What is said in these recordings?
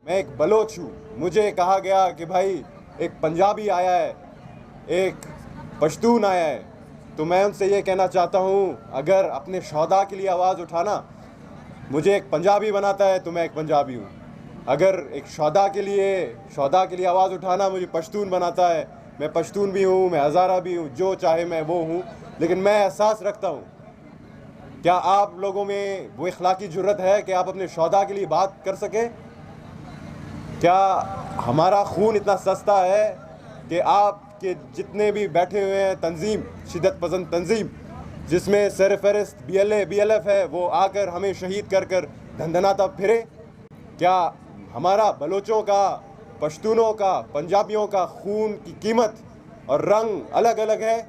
मैं एक बलोच हूँ। मुझे कहा गया कि भाई एक पंजाबी आया है, एक पश्तून आया है, तो मैं उनसे ये कहना चाहता हूँ, अगर अपने शौदा के लिए आवाज़ उठाना मुझे एक पंजाबी बनाता है तो मैं एक पंजाबी हूँ। अगर एक शौदा के लिए आवाज़ उठाना मुझे पश्तून बनाता है, मैं पश्तून भी हूँ, मैं हज़ारा भी हूँ, जो चाहे मैं वो हूँ। लेकिन मैं एहसास रखता हूँ, क्या आप लोगों में वो इखलाकी जुर्रत है कि आप अपने शौदा के लिए बात कर सकें? क्या हमारा खून इतना सस्ता है कि आपके जितने भी बैठे हुए हैं तंजीम, शिद्दत पसंद तंजीम, जिसमें सरफहरिस्त BLF है, वो आकर हमें शहीद कर कर धंधनाता फिरे? क्या हमारा बलोचों का, पश्तूनों का, पंजाबियों का खून की कीमत और रंग अलग अलग है?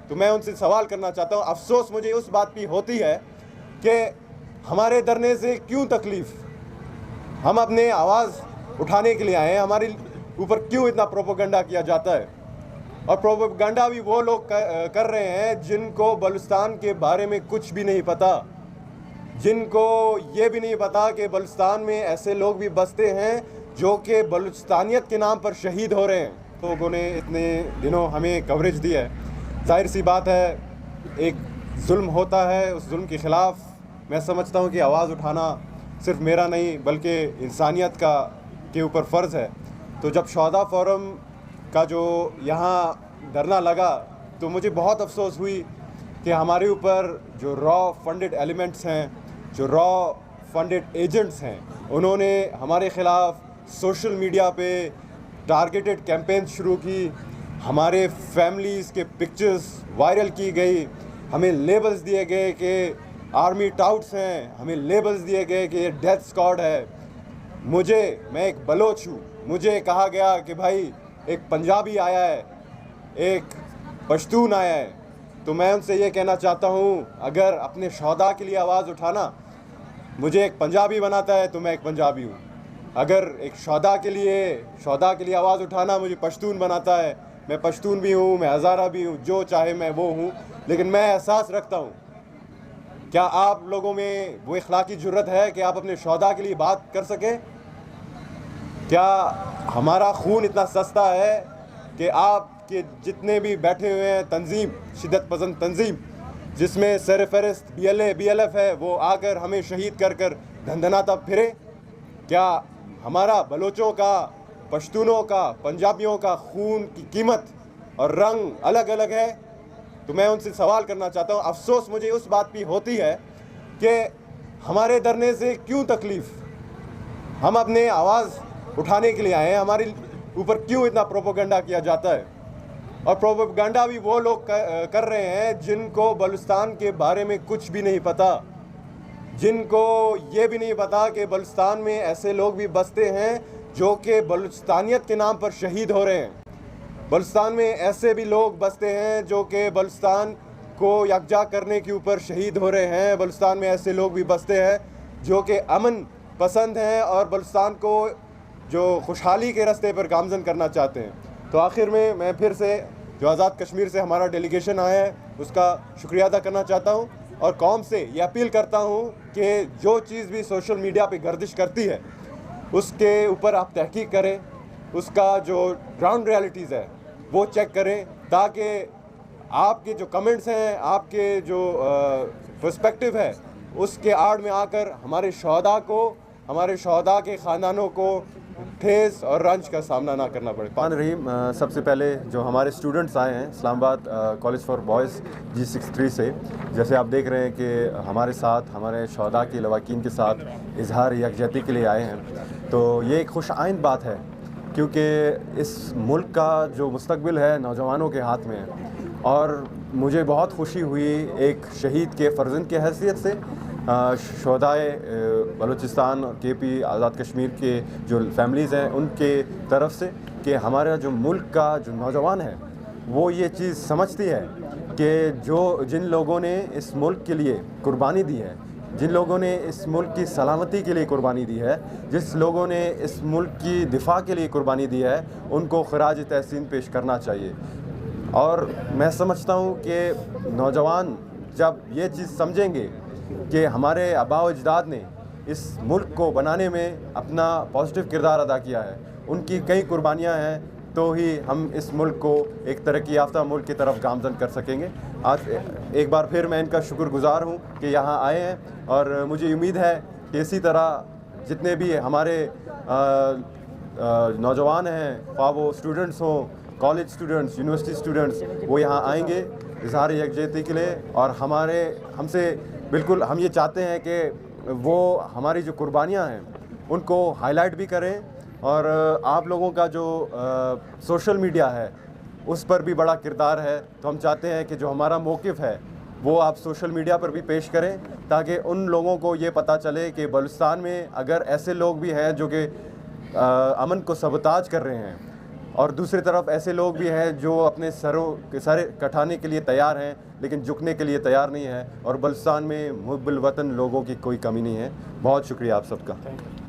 तो मैं उनसे सवाल करना चाहता हूँ। अफसोस मुझे उस बात की होती है कि हमारे डरने से क्यों तकलीफ़? हम अपने आवाज़ उठाने के लिए आए हैं, हमारे ऊपर क्यों इतना प्रोपेगेंडा किया जाता है? और प्रोपेगेंडा भी वो लोग कर रहे हैं जिनको बलूचिस्तान के बारे में कुछ भी नहीं पता, जिनको ये भी नहीं पता कि बलूचिस्तान में ऐसे लोग भी बसते हैं जो कि बलूचिस्तानियत के नाम पर शहीद हो रहे हैं। तो लोगों ने इतने दिनों हमें कवरेज दी है, जाहिर सी बात है एक जुल्म होता है, उस जुल्म के ख़िलाफ़ मैं समझता हूँ कि आवाज़ उठाना सिर्फ मेरा नहीं बल्कि इंसानियत का के ऊपर फ़र्ज़ है। तो जब शौदा फोरम का जो यहाँ धरना लगा तो मुझे बहुत अफसोस हुई कि हमारे ऊपर जो रॉ फंडेड एलिमेंट्स हैं, जो रॉ फंडेड एजेंट्स हैं, उन्होंने हमारे ख़िलाफ़ सोशल मीडिया पे टारगेटेड कैंपेन शुरू की, हमारे फैमिलीज़ के पिक्चर्स वायरल की गई, हमें लेबल्स दिए गए कि आर्मी टाउट्स हैं, हमें लेबल्स दिए गए कि ये डेथ स्क्वाड है। मैं एक बलोच हूँ, मुझे कहा गया कि भाई एक पंजाबी आया है, एक पश्तून आया है, तो मैं उनसे ये कहना चाहता हूँ, अगर अपने शौदा के लिए आवाज़ उठाना मुझे एक पंजाबी बनाता है तो मैं एक पंजाबी हूँ। अगर एक शौदा के लिए आवाज़ उठाना मुझे पश्तून बनाता है, मैं पश्तून भी हूँ, मैं हज़ारा भी हूँ, जो चाहे मैं वो हूँ। लेकिन मैं एहसास रखता हूँ, क्या आप लोगों में वो इखलाकी जुर्रत है कि आप अपने शौदा के लिए बात कर सकें? क्या हमारा खून इतना सस्ता है कि आपके जितने भी बैठे हुए हैं तंजीम, शिद्दत पसंद तंजीम, जिसमें सरफहरिस्त BLF है, वो आकर हमें शहीद कर कर धंधनाता फिरे? क्या हमारा बलोचों का, पश्तूनों का, पंजाबियों का खून की कीमत और रंग अलग अलग है? तो मैं उनसे सवाल करना चाहता हूँ। अफसोस मुझे उस बात की होती है कि हमारे डरने से क्यों तकलीफ़? हम अपने आवाज़ उठाने के लिए आए हैं, हमारे ऊपर क्यों इतना प्रोपेगेंडा किया जाता है? और प्रोपेगेंडा भी वो लोग कर रहे हैं जिनको बलूचिस्तान के बारे में कुछ भी नहीं पता, जिनको ये भी नहीं पता कि बलूचिस्तान में ऐसे लोग भी बसते हैं जो कि बलूचिस्तानियत के नाम पर शहीद हो रहे हैं। बलूचिस्तान में ऐसे भी लोग बसते हैं जो कि बलूचिस्तान को यकजा करने के ऊपर शहीद हो रहे हैं। बलूचिस्तान में ऐसे लोग भी बसते हैं जो कि अमन पसंद हैं और बलूचिस्तान को जो खुशहाली के रास्ते पर गामज़न करना चाहते हैं। तो आखिर में मैं फिर से जो आज़ाद कश्मीर से हमारा डेलीगेशन आया है उसका शुक्रिया अदा करना चाहता हूँ और कौम से ये अपील करता हूँ कि जो चीज़ भी सोशल मीडिया पे गर्दिश करती है उसके ऊपर आप तहकीक करें, उसका जो ग्राउंड रियलिटीज़ है वो चेक करें, ताकि आपके जो कमेंट्स हैं, आपके जो पर्सपेक्टिव है, उसके आड़ में आकर हमारे शहदा के ख़ानदानों को ठेस और रंज का सामना ना करना पड़े। रहीम, सबसे पहले जो हमारे स्टूडेंट्स आए हैं Islamabad college for boys G63 से, जैसे आप देख रहे हैं कि हमारे साथ हमारे शहदा के लवाकीन के साथ इजहार यकजहती के लिए आए हैं, तो ये एक खुश आइंद बात है क्योंकि इस मुल्क का जो मुस्तकबिल है नौजवानों के हाथ में है। और मुझे बहुत खुशी हुई एक शहीद के फ़र्जंद की हैसियत से शहदाए बलूचिस्तान और KP आज़ाद कश्मीर के जो फैमिलीज़ हैं उनके तरफ से कि हमारा जो मुल्क का जो नौजवान है वो ये चीज़ समझती है कि जिन लोगों ने इस मुल्क के लिए कुर्बानी दी है, जिन लोगों ने इस मुल्क की सलामती के लिए कुर्बानी दी है, जिस लोगों ने इस मुल्क की दिफा के लिए कुर्बानी दी है, उनको खराज तहसीन पेश करना चाहिए। और मैं समझता हूँ कि नौजवान जब ये चीज़ समझेंगे कि हमारे आबा व अजदाद ने इस मुल्क को बनाने में अपना पॉजिटिव किरदार अदा किया है। उनकी कई कुर्बानियाँ हैं तो ही हम इस मुल्क को एक तरक्की याफ्ता मुल्क की तरफ गामजन कर सकेंगे। आज एक बार फिर मैं इनका शुक्रगुज़ार हूँ कि यहाँ आए हैं और मुझे उम्मीद है कि इसी तरह जितने भी हमारे नौजवान हैं, ख्वाह वो स्टूडेंट्स हों, कॉलेज स्टूडेंट्स, यूनिवर्सिटी स्टूडेंट्स, वो यहाँ आएंगे इज़हार यकजहती के लिए और हमसे बिल्कुल हम ये चाहते हैं कि वो हमारी जो कुर्बानियाँ हैं उनको हाईलाइट भी करें और आप लोगों का जो सोशल मीडिया है उस पर भी बड़ा किरदार है, तो हम चाहते हैं कि जो हमारा मौक़िफ़ है वो आप सोशल मीडिया पर भी पेश करें ताकि उन लोगों को ये पता चले कि बलूचिस्तान में अगर ऐसे लोग भी हैं जो कि अमन को सबताज कर रहे हैं और दूसरी तरफ ऐसे लोग भी हैं जो अपने सर कटाने के लिए तैयार हैं लेकिन झुकने के लिए तैयार नहीं है, और बलूचिस्तान में मुहब्बुल वतन लोगों की कोई कमी नहीं है। बहुत शुक्रिया आप सबका।